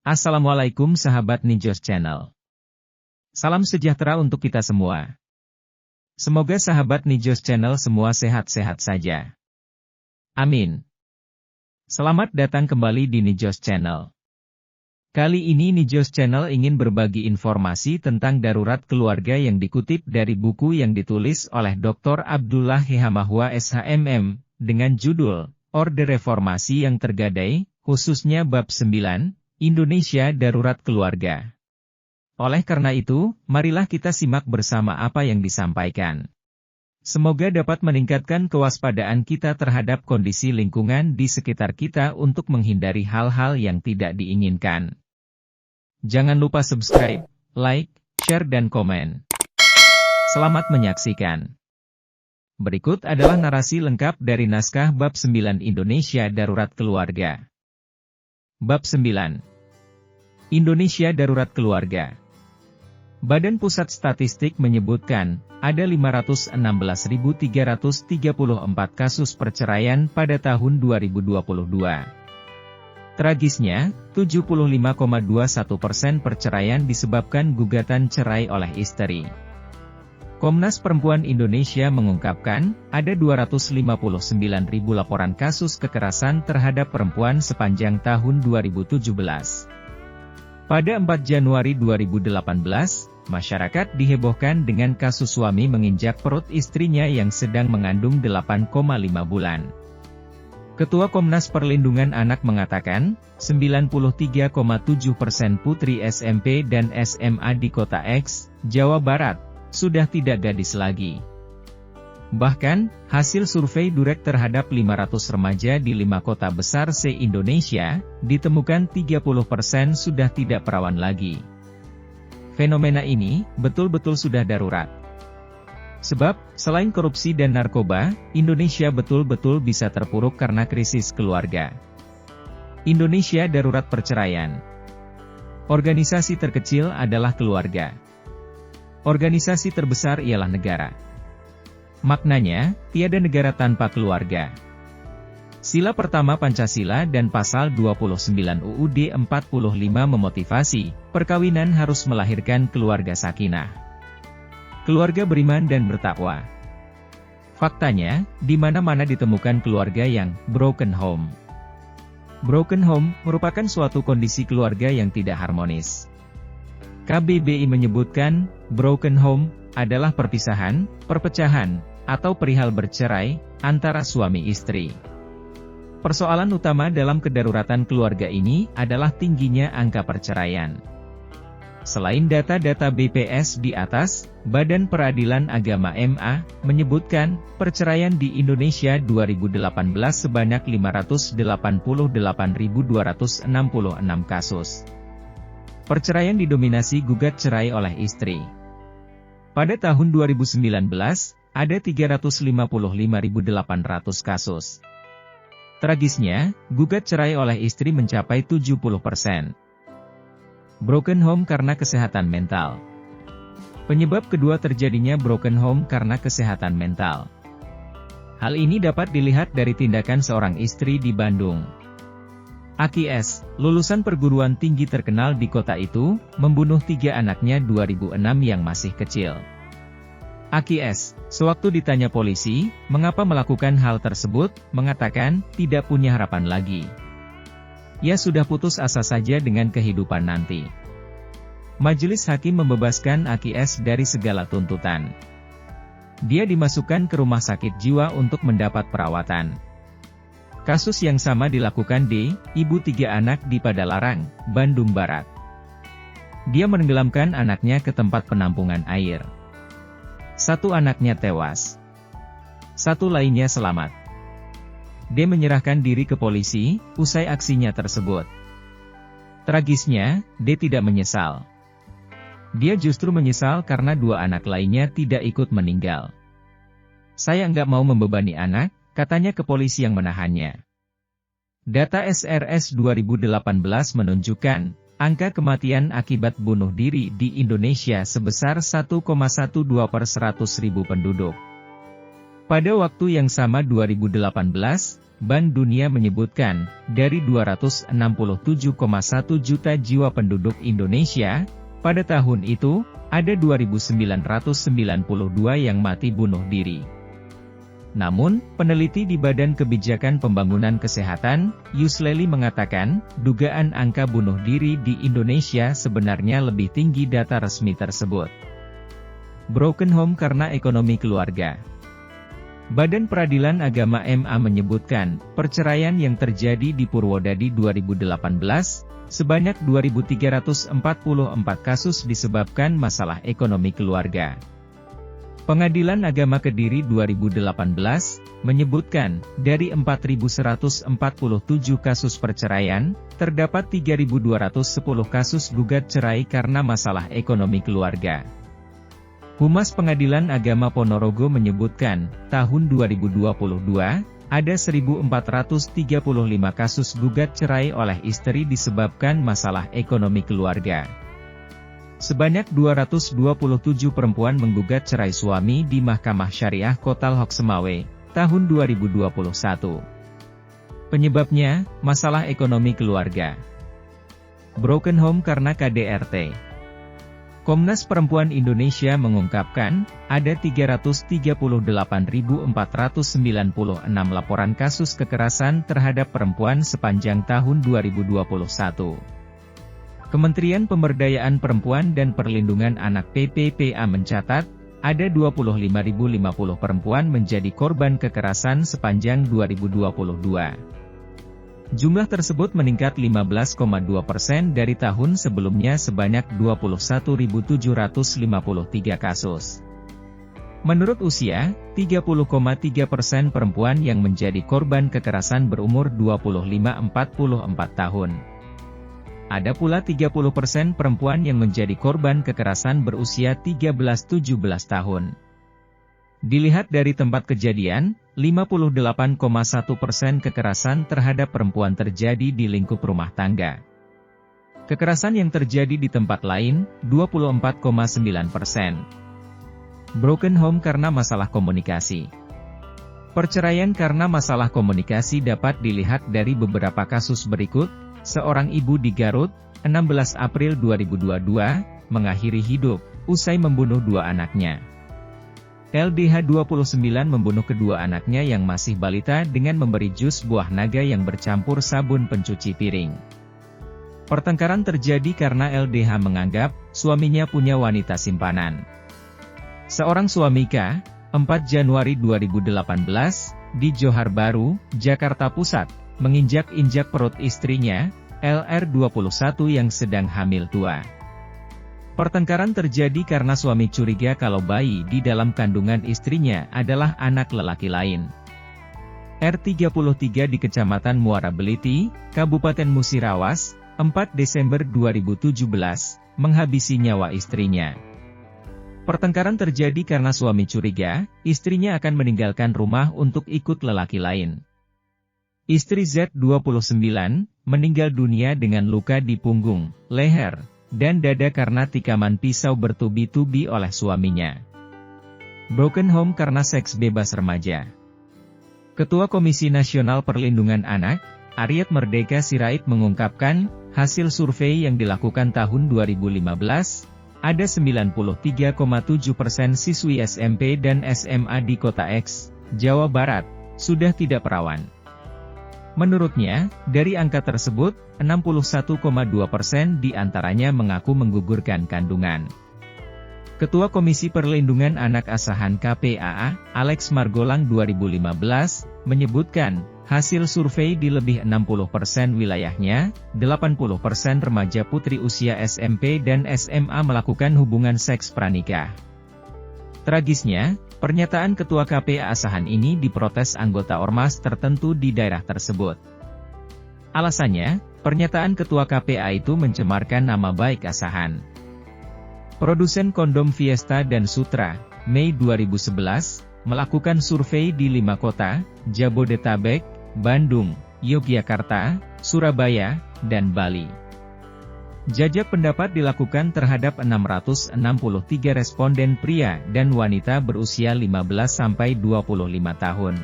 Assalamualaikum sahabat Ninjas Channel. Salam sejahtera untuk kita semua. Semoga sahabat Ninjas Channel semua sehat-sehat saja. Amin. Selamat datang kembali di Ninjas Channel. Kali ini Ninjas Channel ingin berbagi informasi tentang darurat keluarga yang dikutip dari buku yang ditulis oleh Dr. Abdullah Hehamahwa SHMM, dengan judul, Orde Reformasi yang Tergadai, khususnya Bab 9, Indonesia Darurat Keluarga. Oleh karena itu, marilah kita simak bersama apa yang disampaikan. Semoga dapat meningkatkan kewaspadaan kita terhadap kondisi lingkungan di sekitar kita untuk menghindari hal-hal yang tidak diinginkan. Jangan lupa subscribe, like, share dan komen. Selamat menyaksikan. Berikut adalah narasi lengkap dari naskah Bab 9 Indonesia Darurat Keluarga. Bab 9. Indonesia Darurat Keluarga. Badan Pusat Statistik menyebutkan, ada 516.334 kasus perceraian pada tahun 2022. Tragisnya, 75,21% perceraian disebabkan gugatan cerai oleh istri. Komnas Perempuan Indonesia mengungkapkan, ada 259.000 laporan kasus kekerasan terhadap perempuan sepanjang tahun 2017. Pada 4 Januari 2018, masyarakat dihebohkan dengan kasus suami menginjak perut istrinya yang sedang mengandung 8,5 bulan. Ketua Komnas Perlindungan Anak mengatakan, 93,7% putri SMP dan SMA di Kota X, Jawa Barat, sudah tidak gadis lagi. Bahkan, hasil survei Durek terhadap 500 remaja di 5 kota besar se-Indonesia, ditemukan 30% sudah tidak perawan lagi. Fenomena ini, betul-betul sudah darurat. Sebab, selain korupsi dan narkoba, Indonesia betul-betul bisa terpuruk karena krisis keluarga. Indonesia darurat perceraian. Organisasi terkecil adalah keluarga. Organisasi terbesar ialah negara. Maknanya, tiada negara tanpa keluarga. Sila pertama Pancasila dan Pasal 29 UUD 45 memotivasi, perkawinan harus melahirkan keluarga sakinah. Keluarga beriman dan bertakwa. Faktanya, di mana-mana ditemukan keluarga yang broken home. Broken home merupakan suatu kondisi keluarga yang tidak harmonis. KBBI menyebutkan, broken home adalah perpisahan, perpecahan, atau perihal bercerai antara suami istri. Persoalan utama dalam kedaruratan keluarga ini adalah tingginya angka perceraian. Selain data-data BPS di atas, Badan Peradilan Agama MA menyebutkan perceraian di Indonesia 2018 sebanyak 588.266 kasus. Perceraian didominasi gugat cerai oleh istri. Pada tahun 2019, ada 355.800 kasus. Tragisnya, gugat cerai oleh istri mencapai 70%. Broken home karena kesehatan mental. Penyebab kedua terjadinya broken home karena kesehatan mental. Hal ini dapat dilihat dari tindakan seorang istri di Bandung. Aki S, lulusan perguruan tinggi terkenal di kota itu, membunuh 3 anaknya 2006 yang masih kecil. Aki S, sewaktu ditanya polisi, mengapa melakukan hal tersebut, mengatakan, tidak punya harapan lagi. Ia sudah putus asa saja dengan kehidupan nanti. Majelis hakim membebaskan Aki S dari segala tuntutan. Dia dimasukkan ke rumah sakit jiwa untuk mendapat perawatan. Kasus yang sama dilakukan D, ibu 3 anak di Padalarang, Bandung Barat. Dia menenggelamkan anaknya ke tempat penampungan air. 1 anaknya tewas. 1 lainnya selamat. D menyerahkan diri ke polisi, usai aksinya tersebut. Tragisnya, D tidak menyesal. Dia justru menyesal karena 2 anak lainnya tidak ikut meninggal. Saya nggak mau membebani anak, katanya ke polisi yang menahannya. Data SRS 2018 menunjukkan, angka kematian akibat bunuh diri di Indonesia sebesar 1,12 per 100.000 penduduk. Pada waktu yang sama 2018, Bank Dunia menyebutkan, dari 267,1 juta jiwa penduduk Indonesia, pada tahun itu, ada 2.992 yang mati bunuh diri. Namun, peneliti di Badan Kebijakan Pembangunan Kesehatan, Yusleli mengatakan, dugaan angka bunuh diri di Indonesia sebenarnya lebih tinggi data resmi tersebut. Broken home karena ekonomi keluarga. Badan Peradilan Agama MA menyebutkan, perceraian yang terjadi di Purwodadi 2018, sebanyak 2.344 kasus disebabkan masalah ekonomi keluarga. Pengadilan Agama Kediri 2018, menyebutkan, dari 4.147 kasus perceraian, terdapat 3.210 kasus gugat cerai karena masalah ekonomi keluarga. Humas Pengadilan Agama Ponorogo menyebutkan, tahun 2022, ada 1.435 kasus gugat cerai oleh istri disebabkan masalah ekonomi keluarga. Sebanyak 227 perempuan menggugat cerai suami di Mahkamah Syariah Kota Loksemawe, tahun 2021. Penyebabnya, masalah ekonomi keluarga. Broken home karena KDRT. Komnas Perempuan Indonesia mengungkapkan, ada 338.496 laporan kasus kekerasan terhadap perempuan sepanjang tahun 2021. Kementerian Pemberdayaan Perempuan dan Perlindungan Anak PPPA mencatat, ada 25.050 perempuan menjadi korban kekerasan sepanjang 2022. Jumlah tersebut meningkat 15,2% dari tahun sebelumnya sebanyak 21.753 kasus. Menurut usia, 30,3% perempuan yang menjadi korban kekerasan berumur 25-44 tahun. Ada pula 30% perempuan yang menjadi korban kekerasan berusia 13-17 tahun. Dilihat dari tempat kejadian, 58,1% kekerasan terhadap perempuan terjadi di lingkup rumah tangga. Kekerasan yang terjadi di tempat lain, 24,9%. Broken home karena masalah komunikasi. Perceraian karena masalah komunikasi dapat dilihat dari beberapa kasus berikut. Seorang ibu di Garut, 16 April 2022, mengakhiri hidup, usai membunuh dua anaknya. LDH 29 membunuh kedua anaknya yang masih balita dengan memberi jus buah naga yang bercampur sabun pencuci piring. Pertengkaran terjadi karena LDH menganggap, suaminya punya wanita simpanan. Seorang suami K, 4 Januari 2018, di Johar Baru, Jakarta Pusat, menginjak-injak perut istrinya, LR21 yang sedang hamil tua. Pertengkaran terjadi karena suami curiga kalau bayi di dalam kandungan istrinya adalah anak lelaki lain. R33 di Kecamatan Muara Beliti, Kabupaten Musirawas, 4 Desember 2017, menghabisi nyawa istrinya. Pertengkaran terjadi karena suami curiga, istrinya akan meninggalkan rumah untuk ikut lelaki lain. Istri Z29, meninggal dunia dengan luka di punggung, leher, dan dada karena tikaman pisau bertubi-tubi oleh suaminya. Broken home karena seks bebas remaja. Ketua Komisi Nasional Perlindungan Anak, Aryet Merdeka Sirait mengungkapkan, hasil survei yang dilakukan tahun 2015, ada 93,7% siswi SMP dan SMA di Kota X, Jawa Barat, sudah tidak perawan. Menurutnya, dari angka tersebut, 61,2% diantaranya mengaku menggugurkan kandungan. Ketua Komisi Perlindungan Anak Asahan KPAA, Alex Margolang 2015, menyebutkan, hasil survei di lebih 60% wilayahnya, 80% remaja putri usia SMP dan SMA melakukan hubungan seks pranikah. Tragisnya, pernyataan Ketua KPA Asahan ini diprotes anggota ormas tertentu di daerah tersebut. Alasannya, pernyataan Ketua KPA itu mencemarkan nama baik Asahan. Produsen kondom Fiesta dan Sutra, Mei 2011, melakukan survei di 5 kota, Jabodetabek, Bandung, Yogyakarta, Surabaya, dan Bali. Jajak pendapat dilakukan terhadap 663 responden pria dan wanita berusia 15-25 tahun.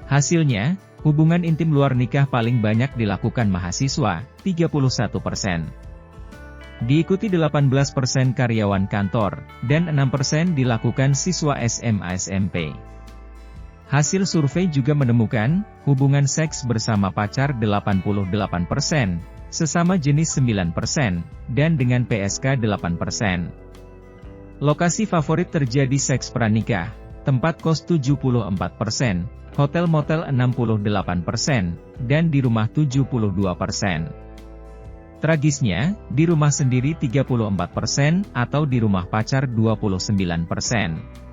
Hasilnya, hubungan intim luar nikah paling banyak dilakukan mahasiswa, 31%. Diikuti 18% karyawan kantor, dan 6% dilakukan siswa SMA-SMP. Hasil survei juga menemukan, hubungan seks bersama pacar 88%, sesama jenis 9%, dan dengan PSK 8%. Lokasi favorit terjadi seks pranikah, tempat kos 74%, hotel motel 68%, dan di rumah 72%. Tragisnya, di rumah sendiri 34% atau di rumah pacar 29%.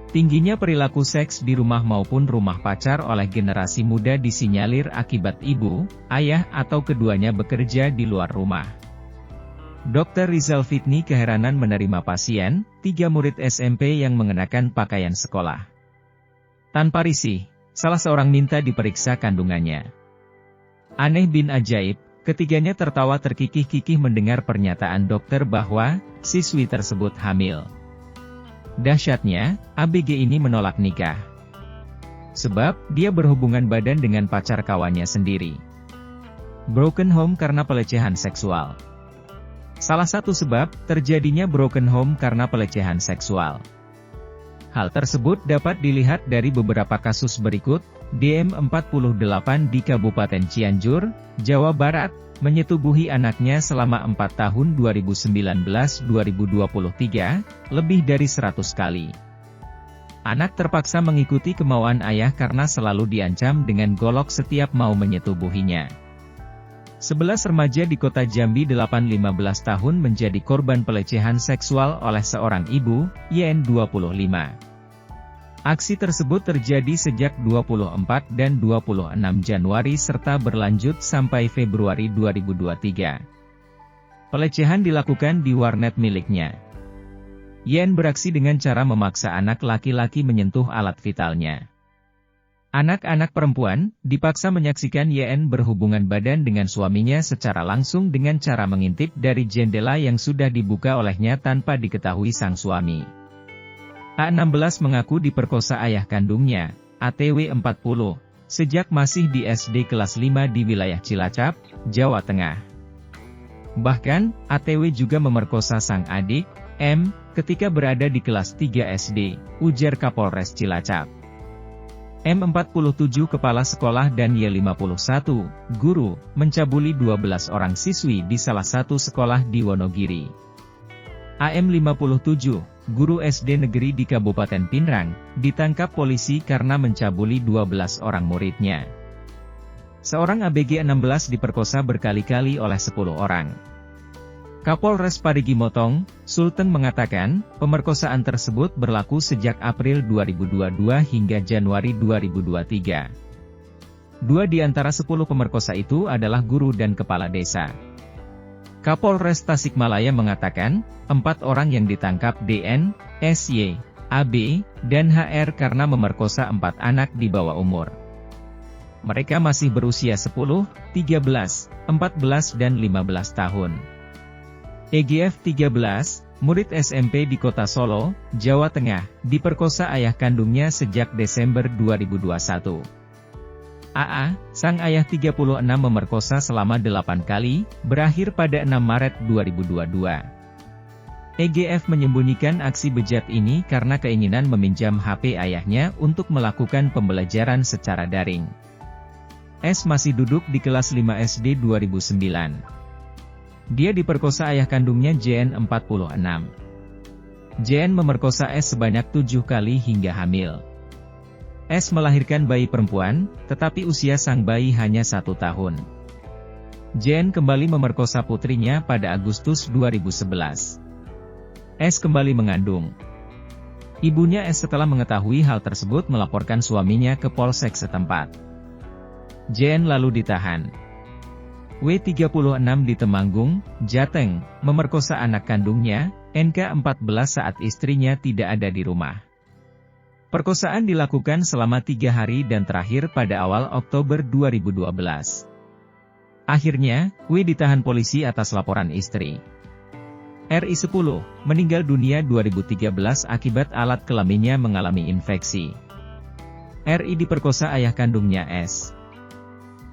Tingginya perilaku seks di rumah maupun rumah pacar oleh generasi muda disinyalir akibat ibu, ayah atau keduanya bekerja di luar rumah. Dr. Rizal Fitni keheranan menerima pasien, 3 murid SMP yang mengenakan pakaian sekolah. Tanpa risih, salah seorang minta diperiksa kandungannya. Aneh bin ajaib, ketiganya tertawa terkikih-kikih mendengar pernyataan dokter bahwa siswi tersebut hamil. Dahsyatnya, ABG ini menolak nikah. Sebab, dia berhubungan badan dengan pacar kawannya sendiri. Broken home karena pelecehan seksual. Salah satu sebab, terjadinya broken home karena pelecehan seksual. Hal tersebut dapat dilihat dari beberapa kasus berikut. DM48 di Kabupaten Cianjur, Jawa Barat, menyetubuhi anaknya selama 4 tahun 2019-2023, lebih dari 100 kali. Anak terpaksa mengikuti kemauan ayah karena selalu diancam dengan golok setiap mau menyetubuhinya. 11 remaja di kota Jambi 8-15 tahun menjadi korban pelecehan seksual oleh seorang ibu, YN 25. Aksi tersebut terjadi sejak 24 dan 26 Januari serta berlanjut sampai Februari 2023. Pelecehan dilakukan di warnet miliknya. YN beraksi dengan cara memaksa anak laki-laki menyentuh alat vitalnya. Anak-anak perempuan dipaksa menyaksikan YN berhubungan badan dengan suaminya secara langsung dengan cara mengintip dari jendela yang sudah dibuka olehnya tanpa diketahui sang suami. A16 mengaku diperkosa ayah kandungnya, ATW 40, sejak masih di SD kelas 5 di wilayah Cilacap, Jawa Tengah. Bahkan, ATW juga memerkosa sang adik, M, ketika berada di kelas 3 SD, ujar Kapolres Cilacap. M47 kepala sekolah dan Y51, guru, mencabuli 12 orang siswi di salah satu sekolah di Wonogiri. AM57, guru SD negeri di Kabupaten Pinrang, ditangkap polisi karena mencabuli 12 orang muridnya. Seorang ABG 16 diperkosa berkali-kali oleh 10 orang. Kapolres Parigi Motong, Sultan mengatakan, pemerkosaan tersebut berlaku sejak April 2022 hingga Januari 2023. 2 di antara 10 pemerkosa itu adalah guru dan kepala desa. Kapolres Tasikmalaya mengatakan, 4 orang yang ditangkap DN, SY, AB, dan HR karena memerkosa 4 anak di bawah umur. Mereka masih berusia 10, 13, 14 dan 15 tahun. EGF 13, murid SMP di Kota Solo, Jawa Tengah, diperkosa ayah kandungnya sejak Desember 2021. AA, sang ayah 36 memerkosa selama 8 kali, berakhir pada 6 Maret 2022. EGF menyembunyikan aksi bejat ini karena keinginan meminjam HP ayahnya untuk melakukan pembelajaran secara daring. S masih duduk di kelas 5 SD 2009. Dia diperkosa ayah kandungnya JN 46. JN memerkosa S sebanyak 7 kali hingga hamil. S melahirkan bayi perempuan, tetapi usia sang bayi hanya 1 tahun. JN kembali memerkosa putrinya pada Agustus 2011. S kembali mengandung. Ibunya S setelah mengetahui hal tersebut melaporkan suaminya ke Polsek setempat. JN lalu ditahan. W36 di Temanggung, Jateng, memerkosa anak kandungnya, NK14 saat istrinya tidak ada di rumah. Perkosaan dilakukan selama 3 hari dan terakhir pada awal Oktober 2012. Akhirnya, W ditahan polisi atas laporan istri. RI 10, meninggal dunia 2013 akibat alat kelaminnya mengalami infeksi. RI diperkosa ayah kandungnya S.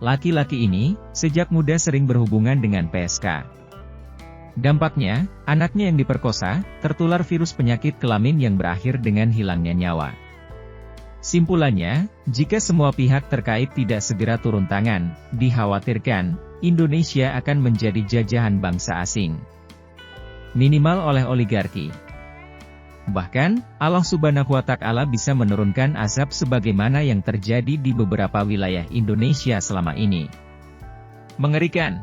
Laki-laki ini, sejak muda sering berhubungan dengan PSK. Dampaknya, anaknya yang diperkosa, tertular virus penyakit kelamin yang berakhir dengan hilangnya nyawa. Simpulannya, jika semua pihak terkait tidak segera turun tangan, dikhawatirkan, Indonesia akan menjadi jajahan bangsa asing. Minimal oleh oligarki. Bahkan, Allah Subhanahu wa Ta'ala bisa menurunkan azab sebagaimana yang terjadi di beberapa wilayah Indonesia selama ini. Mengerikan.